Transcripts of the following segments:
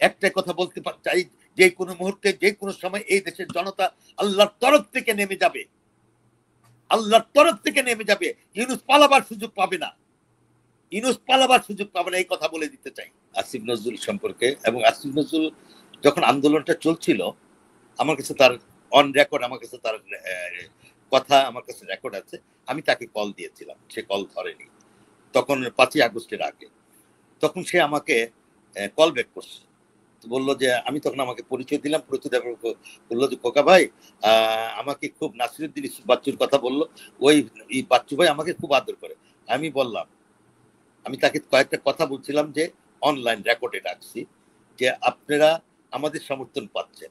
একটাই কথা বলতে চাই, যে কোনো মুহূর্তে যে কোনো সময় এই দেশের জনতা আল্লাহর তরফ থেকে নেমে যাবে, আল্লাহর তরফ থেকে নেমে যাবে। ইউনূস পালাবার সুযোগ পাবে না, ইউনূস পালাবার সুযোগ পাবে না, এই কথা বলে দিতে চাই আসিফ নজরুল সম্পর্কে। এবং আসিফ নজরুল যখন আন্দোলনটা চলছিল, আমার কাছে তার অন রেকর্ড, আমার কাছে তার কথা আমার কাছে রেকর্ড আছে, আমি তাকে কল দিয়েছিলাম, সে কল ধরেনি। তখন 5ই আগস্টের আগে, তখন সে আমাকে কল ব্যাক করছে, বললো যে, আমি তখন আমাকে পরিচয় দিলাম, পরিচয় দেওয়ার বললো যে, খোকা ভাই আমাকে খুব নাসিরুদ্দিন ইউসুফ বাচ্চুর কথা বললো, ওই বাচ্চু ভাই আমাকে খুব আদর করে। আমি বললাম, আমি তাকে কয়েকটা কথা বলছিলাম যে অনলাইন রেকর্ডে রাখছি, যে আপনারা আমাদের সমর্থন পাচ্ছেন,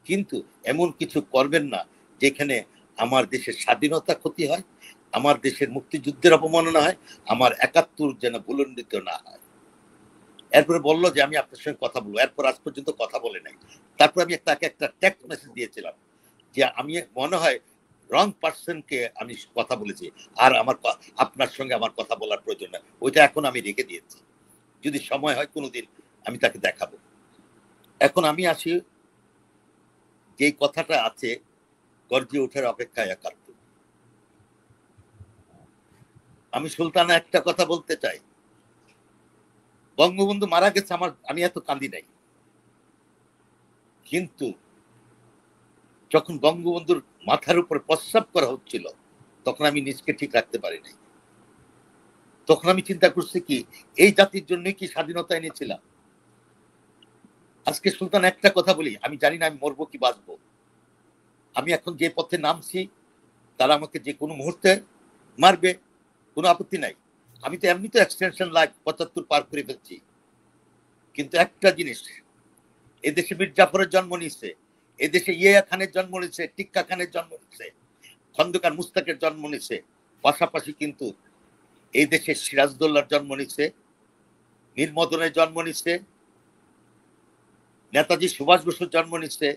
কিন্তু এমন কিছু করবেন না যেখানে আমার দেশের স্বাধীনতা ক্ষতি হয়, আমার দেশের মুক্তিযুদ্ধের অপমাননা হয়, আমার 71 যেন ভুলণ্ডিত না হয়। এরপরে বললো যে আমি আপনার সঙ্গে কথা বলবো, এরপর আজ পর্যন্ত কথা বলে নাই। তারপর আমি তাকে একটা টেক্সট মেসেজ দিয়েছিলাম যে আমি মনে হয় রং পার্সনকে আমি কথা বলেছি, আর আমার আপনার সঙ্গে আমার কথা বলার প্রয়োজন না, ওইটা এখন আমি রেখে দিয়েছি, যদি সময় হয় কোনোদিন আমি তাকে দেখাবো। এখন আমি আসি, যে কথাটা আছে গর্জে ওঠার অপেক্ষায় 71। আমি সুলতানা একটা কথা বলতে চাই, বঙ্গবন্ধু মারা গেছে, আমি এত কান্দি নাই, কিন্তু যখন বঙ্গবন্ধুর মাথার উপর প্রস্রাব করা হচ্ছিল, তখন আমি নিজকে ঠিক রাখতে পারি নাই। তখন আমি চিন্তা করছি কি, এই জাতির জন্য কি স্বাধীনতা এনেছিলাম? আজকে সুলতান একটা কথা বলি, আমি জানি না আমি মরবো কি বাঁচবো। আমি এখন যে পথে নামছি, তারা আমাকে যে কোনো মুহূর্তে মারবে, কোনো আপত্তি নাই। আমি তো এমনি তো এক্সটেনশন লাইফ 75 পার করে ফেলছি, কিন্তু একটা জিনিস, এদেশে মীর জাফরের জন্ম নিচ্ছে, এদেশে ইয়া খানের জন্ম নিচ্ছে, টিক্কা খানের জন্ম নিচ্ছে, খন্দকার মুস্তাকের জন্ম নিচ্ছে, পাশাপাশি কিন্তু এই দেশে সিরাজদৌল্লার জন্ম নিচ্ছে, মীর মদনের জন্ম নিচ্ছে, নেতাজি সুভাষ বসুর জন্ম নিচ্ছে,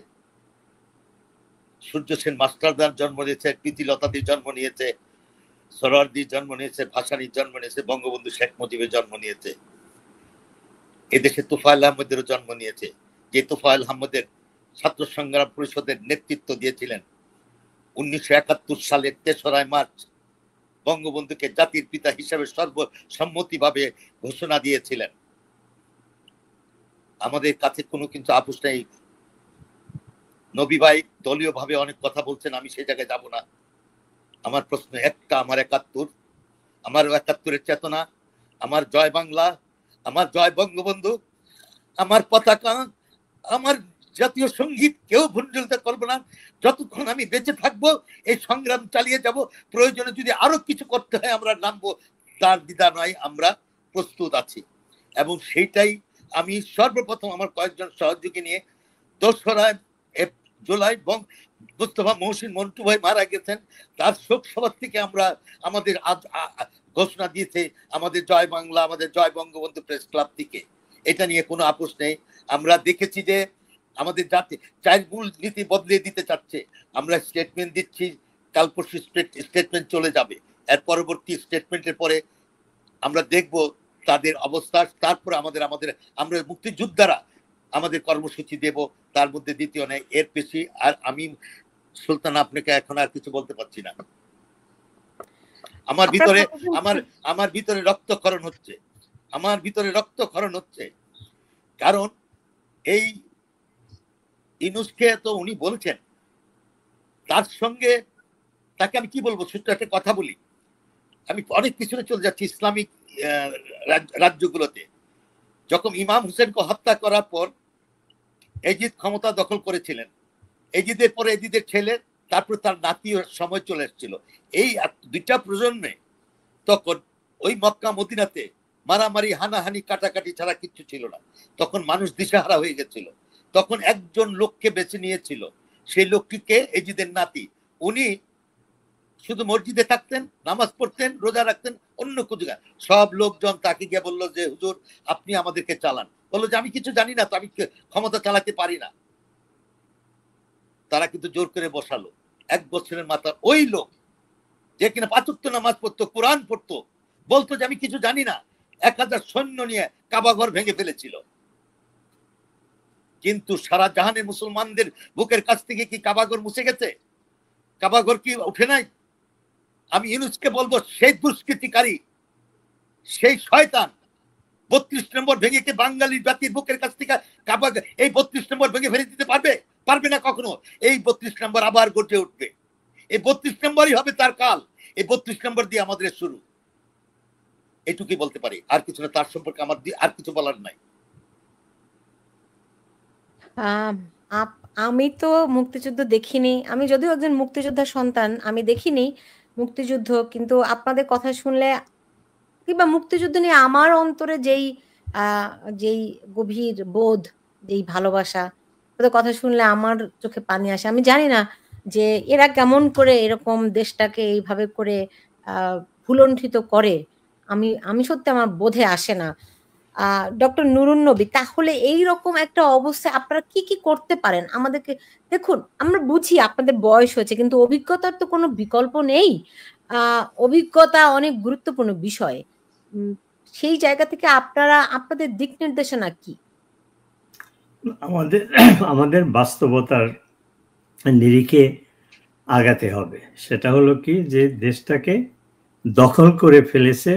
সূর্য সেন মাস্টারদার জন্ম নিয়েছে, প্রীতিলতাদির জন্ম নিয়েছে, সরোয়ারদির জন্ম নিয়েছে, ভাসানীর জন্ম নিয়েছে, বঙ্গবন্ধু শেখ মুজিবের জন্ম নিয়েছে, এদেশে তোফায়েল আহমেদেরও জন্ম নিয়েছে, যে তোফায়েল আহমেদের ছাত্র সংগ্রাম পরিষদের নেতৃত্ব দিয়েছিলেন। 1971 সালের 3রা মার্চ বঙ্গবন্ধুকে জাতির পিতা হিসেবে সর্বসম্মতিভাবে ঘোষণা দিয়েছিলেন। আমাদের কাছে কোনো কিন্তু আপোষ নেই। নবী ভাই দলীয় ভাবে অনেক কথা বলছেন, আমি সেই জায়গায় যাব না। আমার প্রশ্ন একটা, আমার 71, আমার 71-এর চেতনা, আমার জয় বাংলা, আমার জয় বঙ্গবন্ধু, আমার পতাকা, আমার জাতীয় সঙ্গীত কেউ ভুলতে করবো না। যতক্ষণ আমি বেঁচে থাকবো এই সংগ্রাম চালিয়ে যাব, প্রয়োজনে যদি আরো কিছু করতে হয় আমরা নামবো, তার দ্বিধা নয়, আমরা প্রস্তুত আছি। এবং সেইটাই আমি সর্বপ্রথম আমার কয়েকজন সহযোগী নিয়ে 2রা জুলাই মুস্তফা মহসিন মন্টু ভাই মারা গেছেন, তার শোক সভা থেকে আমরা আমাদের ঘোষণা দিয়েছে আমাদের জয় বাংলা, আমাদের জয় বঙ্গবন্ধু প্রেস ক্লাব থেকে। এটা নিয়ে কোনো আপোষ নেই। আমরা দেখেছি যে আমাদের জাতি চাইল্ড মূল নীতি বদলে দিতে চাচ্ছে, আমরা স্টেটমেন্ট দিচ্ছি, কাল পরশু স্টেটমেন্ট চলে যাবে, এর পরবর্তী স্টেটমেন্টের পরে আমরা দেখব তাদের অবস্থা। তারপরে আমরা মুক্তিযোদ্ধারা আমাদের কর্মসূচি দেব, তার মধ্যে দ্বিতীয় নেই, এর বেশি আর আমি সুলতান আপনাকে এখন আর কিছু বলতে পারছি না। আমার ভিতরে রক্তক্ষরণ হচ্ছে, আমার ভিতরে রক্তক্ষরণ হচ্ছে, কারণ এই ইউনূসকে তো উনি বলছেন, তার সঙ্গে তাকে আমি কি বলবো, ছোট্ট একটা কথা বলি, আমি অনেক পিছনে চলে যাচ্ছি। ইসলামিক রাজ্যগুলোতে যখন ইমাম হোসেনকে হত্যা করার পর এজিদ ক্ষমতা দখল করেছিলেন, এজিদের পরে এজিদের ছেলে, তারপর তার নাতির সময় চলে এসেছিল, এই 2টা প্রজন্মে তখন ওই মক্কা মদিনাতে মারামারি হানাহানি কাটাকাটি ছাড়া কিচ্ছু ছিল না। তখন মানুষ দিশাহারা হয়ে গেছিল, তখন একজন লোককে বেছে নিয়েছিল, সেই লোকটিকে এজিদের নাতি, উনি শুধু মসজিদে থাকতেন, নামাজ পড়তেন, রোজা রাখতেন, অন্য কিছু। সব লোকজন তাকে গিয়ে বললো যে হুজুর আপনি আমাদেরকে চালান, বললো যে আমি কিছু জানি না, তো আমি ক্ষমতা চালাতে পারি না। তারা কিন্তু জোর করে বসালো। 1 বছরের মাথা ওই লোক যে কিনা 5 ওয়াক্ত নামাজ পড়তো, কোরআন পড়তো, বলতো যে আমি কিছু জানি না, 1000 সৈন্য নিয়ে কাবা ঘর ভেঙে ফেলেছিল। কিন্তু সারা জাহানের মুসলমানদের বুকের কাছ থেকে কি কাবাগর মুছে গেছে? কাবাগর কি উঠে নাই? আমি ইউনূসকে বলবো, সেই দুষ্কৃতিকারী, সেই শয়তান 32 নম্বর ভেঙে কি বাঙালি জাতির বুকের কাছ থেকে কাবাগর এই 32 নম্বর ভেঙে ফেলে দিতে পারবে? পারবে না কখনো। এই 32 নম্বর আবার গড়ে উঠবে। এই 32 নম্বরই হবে তার কাল। এই 32 নম্বর দিয়ে আমাদের শুরু। এটুকুই বলতে পারি, আর কিছু না। তার সম্পর্কে আমার আর কিছু বলার নাই। আমি তো মুক্তিযুদ্ধ দেখিনি। আমি যদিও একজন মুক্তিযোদ্ধার সন্তান, আমি দেখিনি মুক্তিযুদ্ধ, কিন্তু আপনাদের কথা শুনলে কিংবা মুক্তিযুদ্ধ নিয়ে আমার অন্তরে যেই গভীর বোধ, যেই ভালোবাসা, ওদের কথা শুনলে আমার চোখে পানি আসে। আমি জানি না যে এরা কেমন করে এরকম দেশটাকে এইভাবে করে ভুলণ্ঠিত করে। আমি সত্যি আমার বোধে আসে না। ডক্টর নুরুন নবী, তাহলে এইরকম একটা অবস্থায় আপনারা কি কি করতে পারেন আমাদেরকে? দেখুন, আমরা বুঝি আপনাদের বয়স হয়েছে, কিন্তু অভিজ্ঞতার তো কোনো বিকল্প নেই। অভিজ্ঞতা অনেক গুরুত্বপূর্ণ বিষয়। সেই জায়গা থেকে আপনাদের দিক নির্দেশনা কি? আমাদের বাস্তবতার নিরিখে আগাতে হবে। সেটা হলো কি, যে দেশটাকে দখল করে ফেলেছে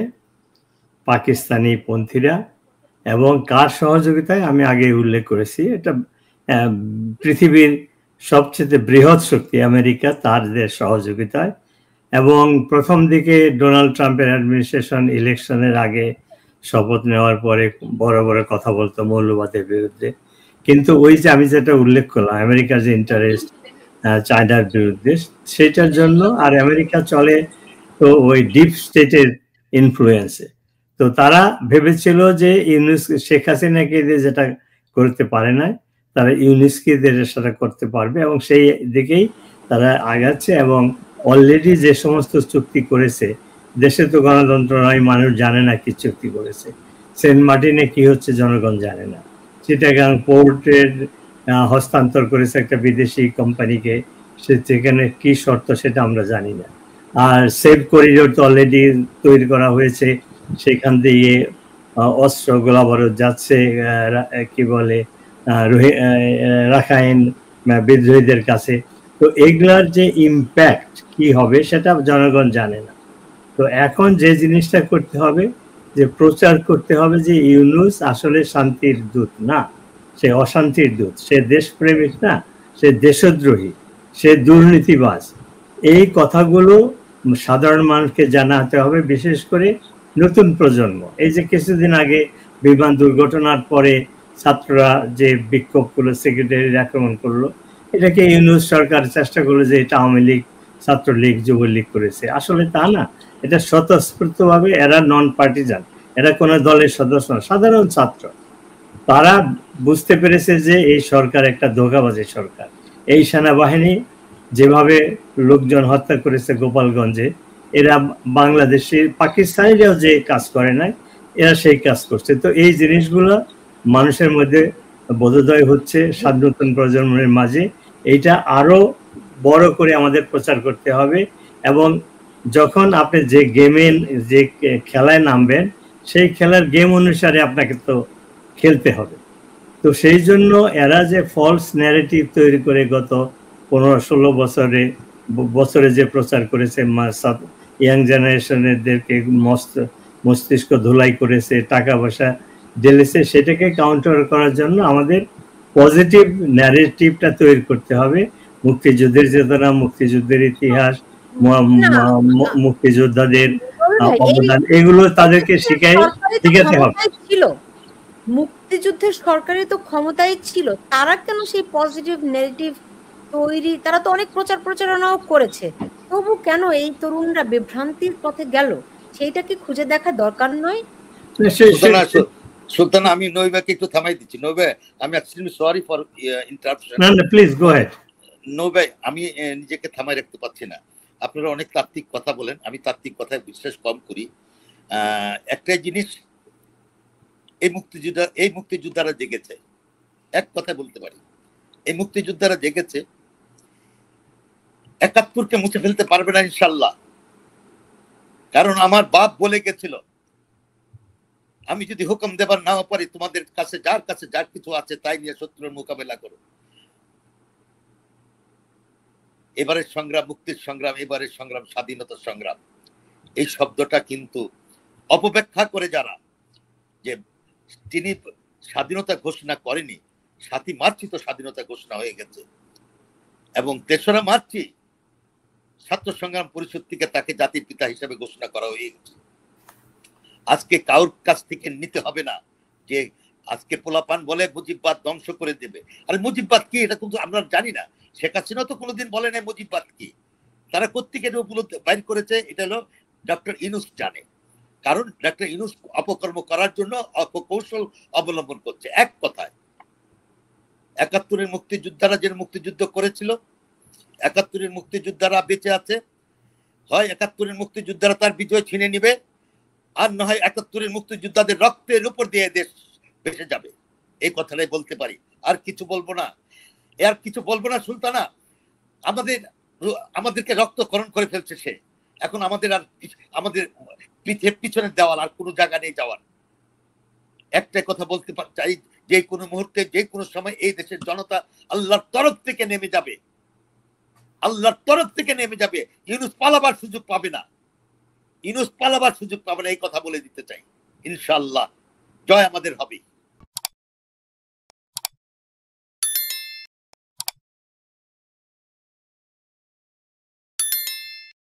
পাকিস্তানি পন্থীরা, এবং কার সহযোগিতায় আমি আগে উল্লেখ করেছি। এটা পৃথিবীর সবচেয়ে বৃহৎ শক্তি আমেরিকা, তাদের সহযোগিতায়। এবং প্রথম দিকে ডোনাল্ড ট্রাম্পের অ্যাডমিনিস্ট্রেশন ইলেকশনের আগে শপথ নেওয়ার পরে বড় বড় কথা বলতো মৌলবাদের বিরুদ্ধে, কিন্তু ওই যে আমি যেটা উল্লেখ করলাম, আমেরিকার যে ইন্টারেস্ট চায়নার বিরুদ্ধে, সেটার জন্য। আর আমেরিকা চলে তো ওই ডিপ স্টেটের ইনফ্লুয়েন্সে। তো তারা ভেবেছিল যে শেখ হাসিনাকে দিয়ে যেটা করতে পারে না, তারা ইউনুসকে দিয়ে সেটা করতে পারবে, এবং সেই দিকেই তারা আগাচ্ছে। এবং অলরেডি যে সমস্ত চুক্তি করেছে, দেশে তো গণতন্ত্র নয়, মানুষ জানে না কি চুক্তি করেছে। সেন্ট মার্টিনে কি হচ্ছে জনগণ জানে না। চিটাগাং পোর্টের হস্তান্তর করেছে একটা বিদেশি কোম্পানিকে, সেখানে কি শর্ত সেটা আমরা জানি না। আর সেফ করিডোর তো অলরেডি তৈরি করা হয়েছে, সেখান দিয়ে অস্ত্র গোলাবারুদ যাচ্ছে কি বলে রাখাইন বিদ্রোহীদের কাছে। তো এগুলার যে ইম্প্যাক্ট কি হবে সেটা জনগণ জানে না। তো এখন যে জিনিসটা করতে হবে, যে প্রচার করতে হবে যে ইউনূস আসলে শান্তির দূত না, সে অশান্তির দূত, সে দেশপ্রেমিক না, সে দেশদ্রোহী, সে দুর্নীতিবাজ। এই কথাগুলো সাধারণ মানুষকে জানাতে হবে, বিশেষ করে নতুন প্রজন্ম। এই যে কিছুদিন আগে বিমান দুর্ঘটনার পরে ছাত্ররা যে বিক্ষোভ করলো, সেক্রেটারির আক্রমণ করলো, এটাকে ইউনূস সরকার চেষ্টা করলো যে এটা আওয়ামী লীগ, ছাত্রলীগ, যুবলীগ করেছে। আসলে তা না, এটা স্বতঃস্ফূর্তভাবে এরা নন পার্টিজান, এরা কোনো দলের সদস্য না, সাধারণ ছাত্র। তারা বুঝতে পেরেছে যে এই সরকার একটা ধোঁকাবাজি সরকার। এই সেনাবাহিনী যেভাবে লোকজন হত্যা করেছে গোপালগঞ্জে, এরা বাংলাদেশে পাকিস্তানিরাও যে কাজ করে নাই, এরা সেই কাজ করছে। তো এই জিনিসগুলো মানুষের মধ্যে বোধোদয় হচ্ছে নতুন প্রজন্মের মাঝে। এইটা আরো বড় করে আমাদের প্রচার করতে হবে। এবং যখন আপনি যে যে খেলায় নামবেন, সেই খেলার গেম অনুসারে আপনাকে তো খেলতে হবে। তো সেই জন্য এরা যে ফলস ন্যারেটিভ তৈরি করে গত 15-16 বছরে যে প্রচার করেছে, ইয়াং জেনারেশনেরদেরকে মস্তিষ্ক ধুলাই করেছে, টাকা পয়সা ঢেলেছে, সেটাকে কাউন্টার করার জন্য আমাদের পজিটিভ ন্যারেটিভটা তৈরি করতে হবে। মুক্তিযুদ্ধের চেতনা, মুক্তিযুদ্ধের ইতিহাস, মুক্তিযোদ্ধাদের অবদান, এগুলো তাদেরকে শিখাতে হবে। মুক্তিযুদ্ধের সরকারের তো ক্ষমতায় ছিল, তারা কেন সেই পজিটিভ নেগেটিভ তৈরি, তারা তো অনেক প্রচারণাও করেছে, তবু কেন এই তরুণরা বিভ্রান্তির পথে গেল? সেইটা কি খুঁজে দেখা দরকার নয়? সুলতানা, আমি নৈবাকে একটু থামাই দিচ্ছি। নৈবা, আমি এক্সট্রিমলি সরি ফর ইন্টারাপশন। না না, প্লিজ গো হেড। নৈবা, আমি নিজেকে থামাই রাখতে পারছি না। আপনারা অনেক তাত্ত্বিক কথা বলেন, আমি তাত্ত্বিক কথায় বিশ্বাস কম করি। একটাই জিনিস, এই মুক্তিযোদ্ধারা জেগেছে, এক কথায় বলতে পারি, এই মুক্তিযোদ্ধারা জেগেছে। ৭১কে মুছে ফেলতে পারবে না ইনশাল্লাহ। কারণ আমার বাপ বলে গেছিল, আমি যদি হুকুম দেবার নাও পারি, তোমাদের কাছে যার কিছু আছে তাই নিয়ে শত্রুর মোকাবেলা করো। এবারের সংগ্রাম মুক্তির সংগ্রাম, এবারের সংগ্রাম স্বাধীনতার সংগ্রাম। এই শব্দটা কিন্তু অপব্যাখ্যা করে যারা, যে তিনি স্বাধীনতা ঘোষণা করেনি, ৭ই মার্চই তো স্বাধীনতা ঘোষণা হয়ে গেছে, এবং ৩রা মার্চই ছাত্র সংগ্রাম পরিষদ থেকে তাকে জাতির পিতা হিসেবে ঘোষণা করা হয়ে গেছে। আজকে কারোর কাছ থেকে নিতে হবে না যে আজকে পোলাপান বলে মুজিববাদ ধ্বংস করে দেবে। আর মুজিববাদ কি এটা কিন্তু আমরা জানি না। শেখ হাসিনা তো কোনোদিন বলে নাই মুজিববাদ কি। তারা কোত্থেকে উপলব্ধি বাইর করেছে, এটা হলো ডক্টর ইউনূস জানে। কারণ ডক্টর ইউনূস অপকর্ম করার জন্য অপকৌশল অবলম্বন করছে। এক কথায় ৭১-এর মুক্তিযোদ্ধারা যে মুক্তিযুদ্ধ করেছিল, ৭১-এর মুক্তিযোদ্ধারা বেঁচে আছে, হয় ৭১-এর মুক্তিযোদ্ধারা তার বিজয় ছিনে নিবে, আর না হয় ৭১-এর মুক্তিযোদ্ধাদের রক্তের উপর দিয়ে দেশ ভেসে যাবে। এই কথাটাই বলতে পারি, আর কিছু বলবো না। আর কিছু বলবো না সুলতানা। আমাদেরকে রক্তকরণ করে ফেলছে সে। এখন আমাদের পিছনের দেওয়াল আর কোনো জায়গা নেই যাওয়ার। একটাই কথা বলতে চাই, যে কোনো মুহূর্তে যে কোনো সময় এই দেশের জনতা আল্লাহর তরফ থেকে নেমে যাবে, আল্লাহর তরফ থেকে নেমে যাবে। ইউনূস পালাবার সুযোগ পাবে না, ইউনূস পালাবার সুযোগ পাবে না, এই কথা বলে দিতে চাই। ইনশাআল্লাহ জয় আমাদের হবে।